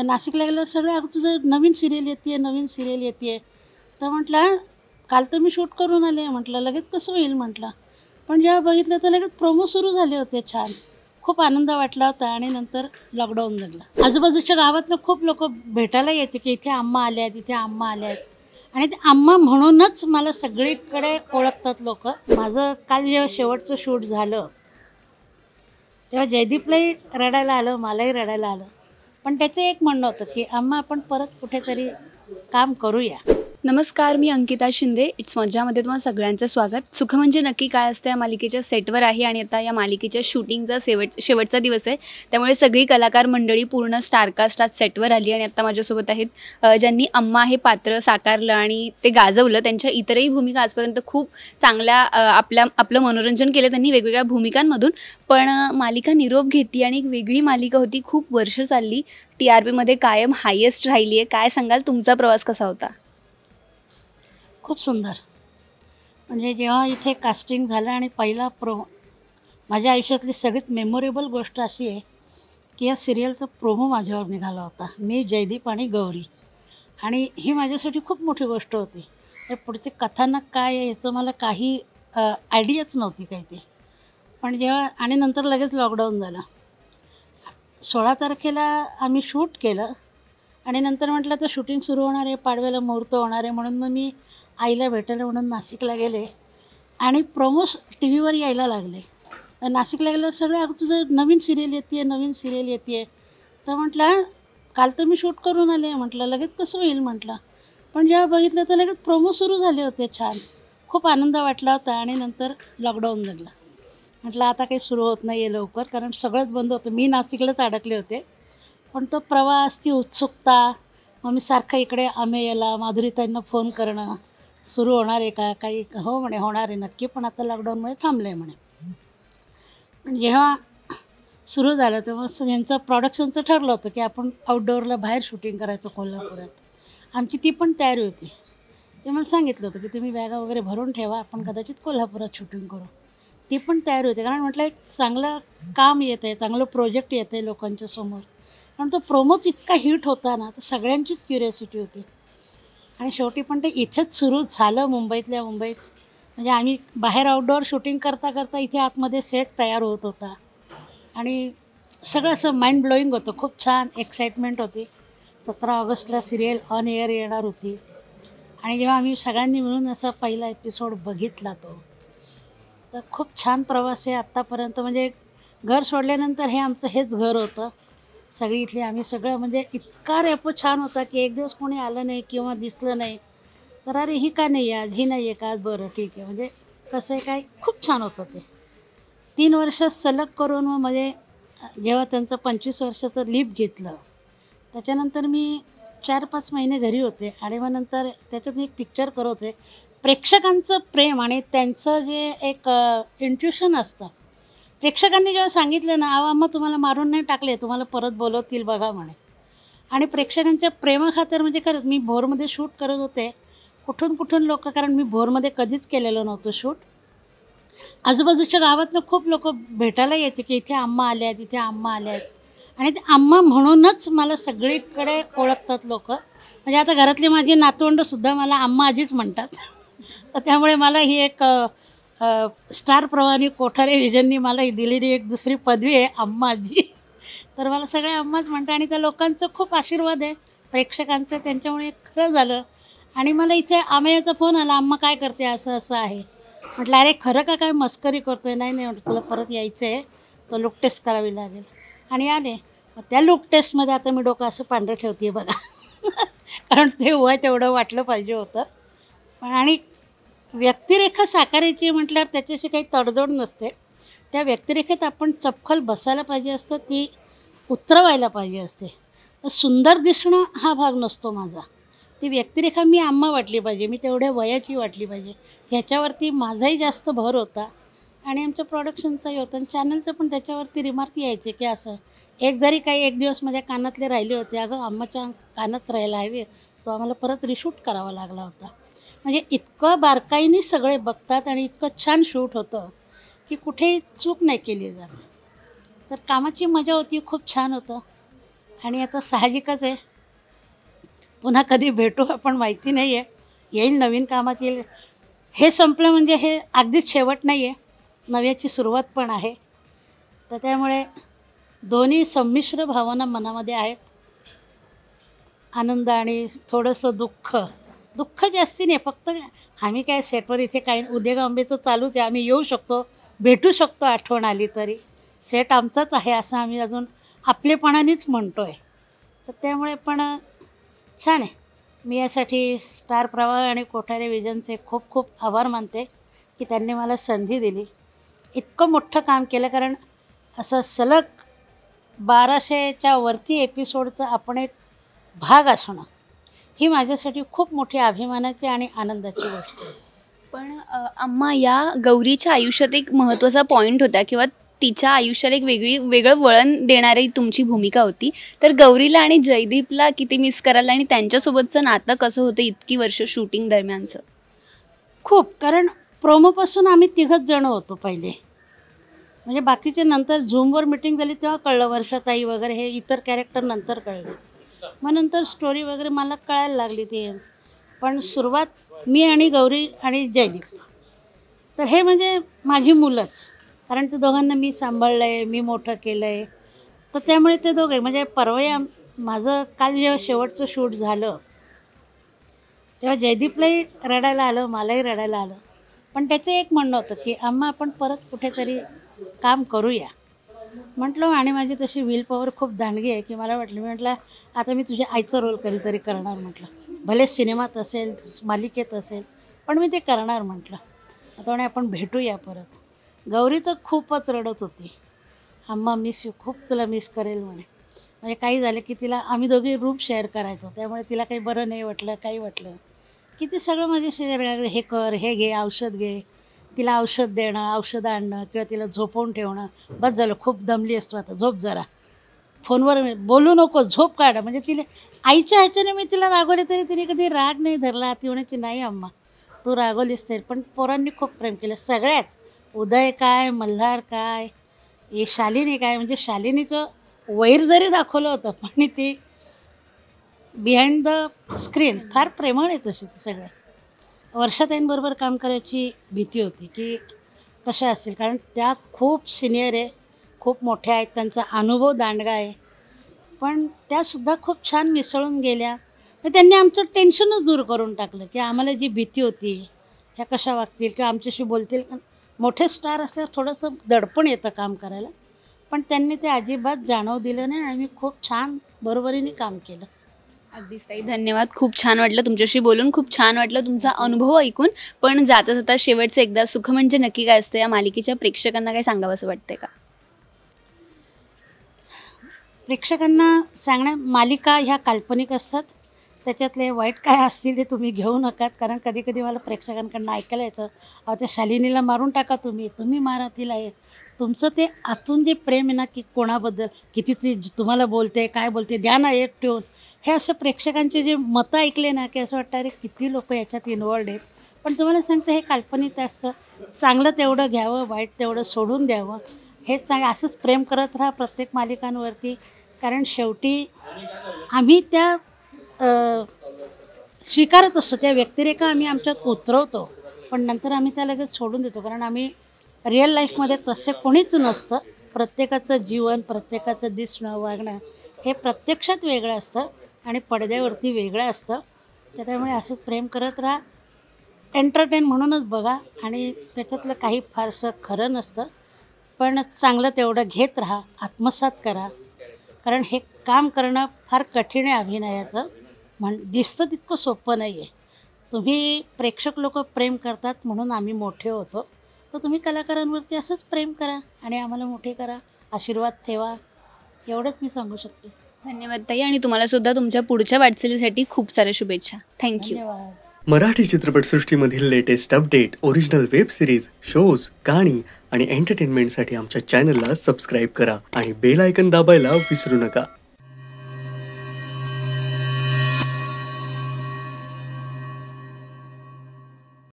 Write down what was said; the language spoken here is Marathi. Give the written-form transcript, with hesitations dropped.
नाशिकला गेल्यावर सगळे अगं तुझं नवीन सिरियल येते नवीन सिरियल येते. तर म्हटलं काल तर मी शूट करून आले. म्हटलं लगेच कसं होईल म्हटलं. पण जेव्हा बघितलं तर लगेच प्रोमो सुरू झाले होते छान. खूप आनंद वाटला होता आणि नंतर लॉकडाऊन लागला. आजूबाजूच्या गावातनं खूप लोक भेटायला यायचे की इथे अम्मा आल्या आहेत, इथे अम्मा आल्या आहेत. आणि ते अम्मा म्हणूनच मला सगळीकडे ओळखतात लोक. माझं काल जेव्हा शेवटचं शूट झालं तेव्हा जयदीपलाही रडायला आलं, मलाही रडायला आलं. पण त्याचं एक म्हणणं होतं की अम्मा आपण परत कुठेतरी काम करूया. नमस्कार, मी अंकिता शिंदे. इट्स मज्जामध्ये तुम्हाला सगळ्यांचं स्वागत. सुख म्हणजे नक्की काय असतं या मालिकेच्या सेटवर आहे आणि आता या मालिकेच्या शूटिंगचा शेवटचा दिवस आहे. त्यामुळे सगळी कलाकार मंडळी पूर्ण स्टारकास्ट आज सेटवर आली आणि आता माझ्यासोबत आहेत ज्यांनी अम्मा हे पात्र साकारलं आणि ते गाजवलं. त्यांच्या इतरही भूमिका आजपर्यंत खूप चांगल्या आपलं मनोरंजन केलं त्यांनी वेगवेगळ्या भूमिकांमधून. पण मालिका निरोप घेतली आणि एक वेगळी मालिका होती, खूप वर्ष चालली, TRPमध्ये कायम हायेस्ट राहिली आहे. काय सांगाल, तुमचा प्रवास कसा होता? खूप सुंदर. म्हणजे जेव्हा इथे कास्टिंग झालं आणि पहिला माझ्या आयुष्यातली सगळ्यात मेमोरेबल गोष्ट अशी आहे की या सिरियलचा प्रोमो माझ्यावर निघाला होता. मी, जयदीप आणि गौरी. आणि ही माझ्यासाठी खूप मोठी गोष्ट होती. हे पुढचे कथानक काय आहे याचं मला काही आयडियाच नव्हती काही ते. पण जेव्हा आणि नंतर लगेच लॉकडाऊन झालं. 16 तारखेला आम्ही शूट केलं आणि नंतर म्हटलं तर शूटिंग सुरू होणार आहे, पाडव्याला मुहूर्त होणार आहे. म्हणून मग मी आईला भेटायला म्हणून नाशिकला गेले आणि प्रोमोस टी व्हीवर यायला लागले. नाशिकला गेल्यावर सगळे अगं तुझं नवीन सिरियल येते नवीन सिरियल येते. तर म्हटलं काल तर मी शूट करून आले. म्हटलं लगेच कसं होईल म्हटलं. पण जेव्हा बघितलं तर लगेच प्रोमो सुरू झाले होते छान. खूप आनंद वाटला होता आणि नंतर लॉकडाऊन लागला. म्हटलं आता काही सुरू होत नाही आहे लवकर, कारण सगळंच बंद होतं. मी नाशिकलाच अडकले होते. पण तो प्रवास, ती उत्सुकता, मग मी सारखं इकडे अमेयला माधुरीताईंना फोन करणं, सुरू होणार आहे का काही. हो म्हणे होणार आहे नक्की, पण आता लॉकडाऊनमुळे थांबलं आहे म्हणे. पण जेव्हा सुरू झालं तेव्हा यांचं प्रोडक्शनचं ठरलं होतं की आपण आउटडोअरला बाहेर शूटिंग करायचं कोल्हापुरात. आमची ती पण तयारी होती. ते मला सांगितलं होतं की तुम्ही बॅगा वगैरे भरून ठेवा, आपण कदाचित कोल्हापुरात शूटिंग करू. ती पण तयारी होती, कारण म्हटलं एक चांगलं काम येतं आहे, चांगलं प्रोजेक्ट येतं आहे लोकांच्या समोर. कारण तो प्रोमोच इतका हिट होता ना, तर सगळ्यांचीच क्युरियोसिटी होती. आणि शेवटी पण ते इथेच सुरू झालं, मुंबईतल्या मुंबईत. म्हणजे आम्ही बाहेर आउटडोअर शूटिंग करता करता इथे आतमध्ये सेट तयार होत होता. आणि सगळं असं माइंड ब्लोईंग होतं. खूप छान एक्साइटमेंट होती. 17 ऑगस्टला सिरियल ऑन एअर येणार होती. आणि जेव्हा आम्ही सगळ्यांनी मिळून असा पहिला एपिसोड बघितला तो, तर खूप छान प्रवास आहे आत्तापर्यंत. म्हणजे घर सोडल्यानंतर हे आमचं हेच घर होतं. सगळी इथली आम्ही सगळं, म्हणजे इतका रेपो छान होता की एक दिवस कोणी आलं नाही किंवा दिसलं नाही तर अरे ही का नाही आज, ही नाही आहे का आज, बरं ठीक आहे. म्हणजे कसं आहे काय, खूप छान होतं ते. 3 वर्ष सलग करून मग म्हणजे जेव्हा त्यांचं 25 वर्षाचं लीप घेतलं त्याच्यानंतर मी 4-5 महिने घरी होते. आणि मग नंतर त्याच्यात मी एक पिक्चर करत होते. प्रेक्षकांचं प्रेम आणि त्यांचं जे एक इंट्युशन असतं. प्रेक्षकांनी जेव्हा सांगितलं ना, अहो अम्मा तुम्हाला मारून नाही टाकले, तुम्हाला परत बोलवतील बघा म्हणे. आणि प्रेक्षकांच्या प्रेमाखातर म्हणजे खरंच मी भोरमध्ये शूट करत होते. कुठून कुठून लोक, कारण मी भोरमध्ये कधीच केलेलं नव्हतं शूट. आजूबाजूच्या गावातनं खूप लोक भेटायला यायचे की इथे अम्मा आल्या आहेत, इथे अम्मा आल्या आहेत. आणि ते अम्मा म्हणूनच मला सगळीकडे ओळखतात लोक. म्हणजे आता घरातली माझी नातवंडसुद्धा मला अम्मा आजीच म्हणतात. तर त्यामुळे मला ही एक स्टार प्रवाही कोठारे विजननी मला ही दिलेली एक दुसरी पदवी आहे, अम्मा आजी. तर मला सगळे अम्माच म्हणतात आणि त्या लोकांचं खूप आशीर्वाद आहे प्रेक्षकांचं, त्यांच्यामुळे खरं झालं. आणि मला इथे आमेयाचा फोन आला, अम्मा काय करते, असं असं आहे. म्हटलं अरे खरं का काय मस्करी करतो आहे. नाही नाही म्हटलं तुला परत यायचं आहे, तो लुक टेस्ट करावी लागेल. आणि आले. मग त्या लुक टेस्टमध्ये आता मी डोकं असं पांढरं ठेवते आहे बघा. कारण ते वय तेवढं वाटलं पाहिजे होतं. पण आणि व्यक्तिरेखा साकारायची म्हटल्यावर त्याच्याशी काही तडजोड नसते. त्या व्यक्तिरेखेत आपण चपखल बसायला पाहिजे असतं, ती उतरवायला पाहिजे असते. सुंदर दिसणं हा भाग नसतो माझा. ती व्यक्तिरेखा मी अम्मा वाटली पाहिजे, मी तेवढ्या वयाची वाटली पाहिजे, ह्याच्यावरती माझाही जास्त भर होता. आणि आमच्या प्रोडक्शनचाही होता आणि चॅनलचं पण त्याच्यावरती रिमार्क यायचे की असं एक जरी काही एक दिवस माझ्या कानातले राहिले होते, अगं अम्माच्या कानात राहायला हवे, तो आम्हाला परत रिशूट करावा लागला होता. म्हणजे इतकं बारकाईने सगळे बघतात आणि इतकं छान शूट होतं की कुठेही चूक नाही केली जात. तर कामाची मजा होती, खूप छान होतं. आणि आता साहजिकच आहे, पुन्हा कधी भेटू आपण माहिती नाही आहे. येईल, नवीन कामात येईल. हे संपलं म्हणजे हे अगदीच शेवट नाही आहे, नव्याची सुरुवात पण आहे. तर त्यामुळे दोन्ही संमिश्र भावना मनामध्ये आहेत. आनंद आणि थोडंसं दुःख. दुःख जास्ती नाही, फक्त आम्ही काय सेटवर इथे काही उद्योगांबेचं चालूच आहे. आम्ही येऊ शकतो, भेटू शकतो आठवण आली तरी. सेट आमचाच आहे असं आम्ही अजून आपलेपणानेच म्हणतो आहे. तर त्यामुळे पण छान आहे. मी यासाठी स्टार प्रवाह आणि कोठारे विजनचे खूप खूप आभार मानते की त्यांनी मला संधी दिली. इतकं मोठं काम केलं, कारण असं सलग 1200च्या वरती एपिसोडचा आपण एक भाग असणं ही माझ्यासाठी खूप मोठी अभिमानाची आणि आनंदाची गोष्ट आहे. पण अम्मा, या गौरीच्या आयुष्यात एक महत्त्वाचा पॉईंट होता किंवा तिच्या आयुष्याला एक वेगळं वळण देणारी तुमची भूमिका होती. तर गौरीला आणि जयदीपला किती मिस कराल आणि त्यांच्यासोबतचं नातं कसं होतं इतकी वर्ष शूटिंग दरम्यानचं? खूप, कारण प्रोमोपासून आम्ही तिघंच जण होतो पहिले. म्हणजे बाकीचे नंतर झूमवर मिटिंग झाली तेव्हा कळलं, वर्षाताई वगैरे हे इतर कॅरेक्टर नंतर कळले. मग नंतर स्टोरी वगैरे मला कळायला लागली ती. पण सुरुवात मी आणि गौरी आणि जयदीप, तर हे म्हणजे माझी मुलंच. कारण ते दोघांना मी सांभाळलं आहे, मी मोठं केलं आहे. तर त्यामुळे ते दोघे म्हणजे परवा माझं काल जेव्हा शेवटचं शूट झालं तेव्हा जयदीपलाही रडायला आलं, मलाही रडायला आलं. पण त्याचं एक म्हणणं होतं की अम्मा आपण परत कुठेतरी काम करूया. म्हटलं, आणि माझी तशी विल पॉवर खूप दांडगी आहे की मला म्हटलं आता मी तुझ्या आईचा रोल कधीतरी करणार. म्हटलं भले सिनेमात असेल, मालिकेत असेल, पण मी ते करणार म्हटलं. आता म्हणे आपण भेटूया परत. गौरी तर खूपच रडत होती, अम्मा मिस यू, खूप तुला मिस करेल म्हणे. म्हणजे काही झालं की तिला, आम्ही दोघी रूम शेअर करायचो, त्यामुळे तिला काही बरं नाही वाटलं, काही वाटलं की ती सगळं माझे शेअर, हे कर, हे घे, औषध घे, तिला औषध देणं, औषधं आणणं किंवा तिला झोपवून ठेवणं. बस झालं, खूप दमली असतो आता, झोप जरा, फोनवर बोलू नको, झोप काढ. म्हणजे तिला आईच्या ह्याच्याने मी तिला रागवले तरी तिने कधी राग नाही धरला. ती म्हणायची नाही अम्मा तू रागवलीस तरी. पण पोरांनी खूप प्रेम केलं सगळ्याच. उदय काय, मल्हार काय, हे शालिनी काय. म्हणजे शालिनीचं वैर जरी दाखवलं होतं पण ती बिहाइंड द स्क्रीन फार प्रेमळ आहे तशी. ती सगळ्या वर्षाताईंबरोबर काम करायची भीती होती की कशा असतील, कारण त्या खूप सिनियर आहे, खूप मोठ्या आहेत, त्यांचा अनुभव दांडगा आहे. पण त्यासुद्धा खूप छान मिसळून गेल्या. तर त्यांनी आमचं टेन्शनच दूर करून टाकलं की आम्हाला जी भीती होती ह्या कशा वागतील किंवा आमच्याशी बोलतील. मोठे स्टार असल्यावर थोडंसं दडपण येतं काम करायला, पण त्यांनी ते अजिबात जाणव दिलं नाही आणि मी खूप छान बरोबरीने काम केलं. अगदीच ताई, धन्यवाद. खूप छान वाटलं तुमच्याशी बोलून, खूप छान वाटलं तुमचा अनुभव ऐकून. पण जाता जाता शेवटचं एकदा, सुख म्हणजे नक्की काय असतं या मालिकेच्या प्रेक्षकांना काय सांगावं असं वाटतंय का? प्रेक्षकांना सांगण्या, मालिका ह्या काल्पनिक असतात, त्याच्यातले वाईट काय असतील ते तुम्ही घेऊ नकात. कारण कधी कधी मला प्रेक्षकांकडनं ऐकायला यायचं, अहो त्या शालिनीला मारून टाका, तुम्ही मारा तिला. हे तुमचं ते आतून जे प्रेम आहे ना की कोणाबद्दल किती ती तुम्हाला बोलते, काय बोलते, द्या ना एक ठेवून. हे असं प्रेक्षकांचे जे मतं ऐकले ना की असं वाटतं अरे किती लोक याच्यात इन्वॉल्ड आहेत. पण तुम्हाला सांगतं हे काल्पनिक असतं. चांगलं तेवढं घ्यावं, वाईट तेवढं सोडून द्यावं. हेच असंच प्रेम करत राहा प्रत्येक मालिकांवरती. कारण शेवटी आम्ही त्या स्वीकारत असतो, त्या व्यक्तिरेखा आम्ही आमच्यात उतरवतो, पण नंतर आम्ही त्या लगेच सोडून देतो. कारण आम्ही रिअल लाईफमध्ये तसे कोणीच नसतं. प्रत्येकाचं जीवन, प्रत्येकाचं दिसणं, वागणं हे प्रत्यक्षात वेगळं असतं आणि पडद्यावरती वेगळं असतं. त्यामुळे असंच प्रेम करत राहा, एंटरटेन म्हणूनच बघा. आणि त्याच्यातलं काही फारसं खरं नसतं, पण चांगलं तेवढं घेत राहा, आत्मसात करा. कारण हे काम करणं फार कठीण आहे अभिनयाचं. दिसतं तितकं सोपं नाही आहे. तुम्ही प्रेक्षक लोक प्रेम करतात म्हणून आम्ही मोठे होतो. तर तुम्ही कलाकारांवरती असंच प्रेम करा आणि आम्हाला मोठे करा, आशीर्वाद ठेवा, एवढंच मी सांगू शकते. धन्यवाद ताई, आणि तुम्हाला सुद्धा तुमच्या पुढच्या वाटचालीसाठी खूप साऱ्या शुभेच्छा. थँक्यू. धन्यवाद. मराठी चित्रपटसृष्टीमधील latest update, original web series, shows, गाणी आणि एंटरटेनमेंटसाठी आमच्या चॅनलला सबस्क्राईब करा आणि बेल आयकन दाबायला विसरू नका.